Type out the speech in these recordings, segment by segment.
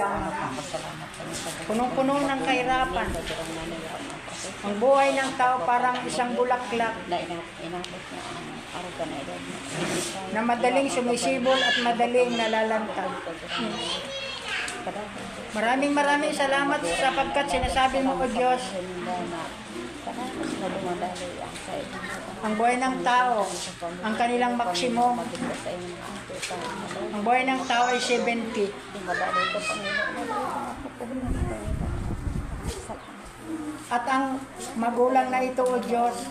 Salamat kami sa Punong-puno ng kahirapan. Ang buhay ng tao parang isang bulaklak na inabot niya ang aruga na edad na madaling sumisibol at madaling nalalantad. Maraming salamat sapagkat sinasabi mo, O Diyos, ang buhay ng tao, ang kanilang maksimum, ang buhay ng tao ay 70. At ang magulang na ito, O Diyos,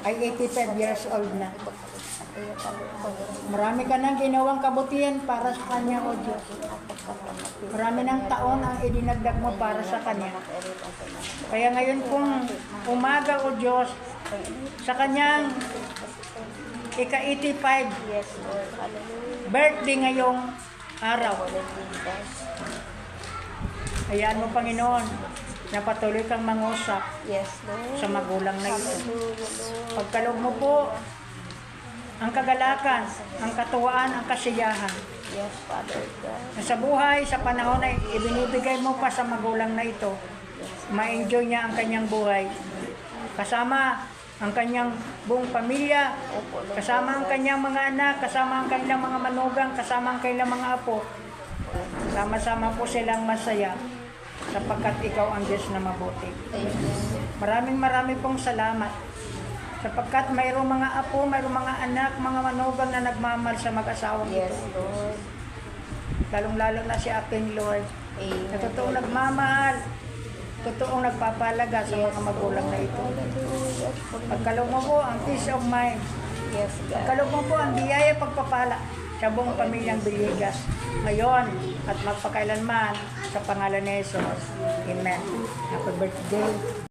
ay 85 years old na. Marami ka nang ginawang kabutihan para sa kanya, O Diyos. Marami ng taon ang idinagdag mo para sa kanya. Kaya ngayon pong umaga, O Diyos, sa kanyang ika-85 birthday ngayong araw. Hayaan mo, Panginoon, na patuloy kang mangusap sa magulang na ito. Pagkaloob mo po ang kagalakan, ang katuwaan, ang kasiyahan. Na sa buhay, sa panahon ay ibinibigay mo pa sa magulang na ito. Ma-enjoy niya ang kanyang buhay. Kasama ang kanyang buong pamilya, kasama ang kanyang mga anak, kasama ang kanilang mga manugang, kasama ang kanilang mga apo. Sama-sama po silang masaya sapagkat ikaw ang Diyos na mabuti. Maraming pong salamat sapagkat mayroong mga apo, mayroong mga anak, mga manugang na nagmamahal sa mag-asawang ito. Lalong-lalo na si ating Lord na totoong nagmamahal, totoong nagpapalaga sa mga magulang na ito. Pagkaloob mo po ang peace of mind. Pagkaloob mo po ang biyaya pagpapala sa buong pamilyang Biligas ngayon at magpakailanman sa pangalan ni Jesus. Amen. Happy birthday.